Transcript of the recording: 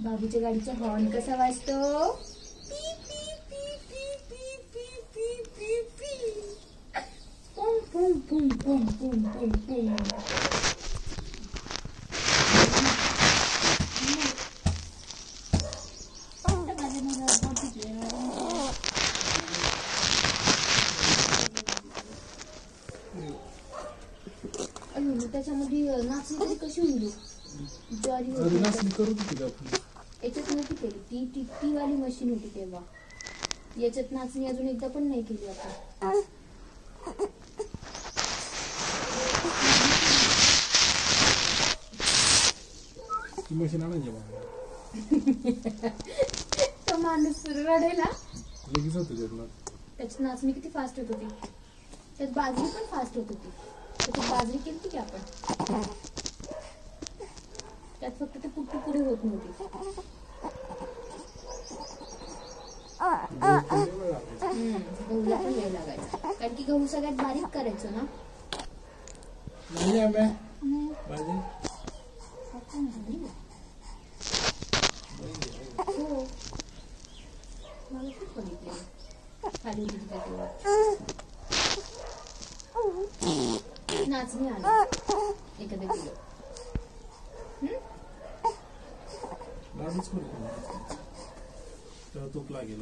बाबूच्या गाडीचा हॉर्न कसा वाजतो? पुम पुम पुम पुम पुम पुम पुम. त्याच्यामध्ये नाचणी तरी कशी होईल? ज्वारी याच्यात नव्हती केली, ती वाली मशीन होती तेव्हा. याच्यात नाचणी अजून एकदा पण नाही केली आपण. मशीन आणायची तो माणूस रडेला लगेच होत. त्याची नाचणी किती फास्ट होत होती, त्यात बाजरी पण फास्ट होत होती. त्याच्यात बाजरी केली की आपण, त्यात फक्त ते पुट्टी पुढे होत नव्हती. गहूला पण वेळ लागायचा, कारण की गहू सगळ्यात बारीक करायचो ना. हो, मला खूप बघितले खाली नाचणी आली एखाद्या किलो. लाडूच करू तूप लागेल.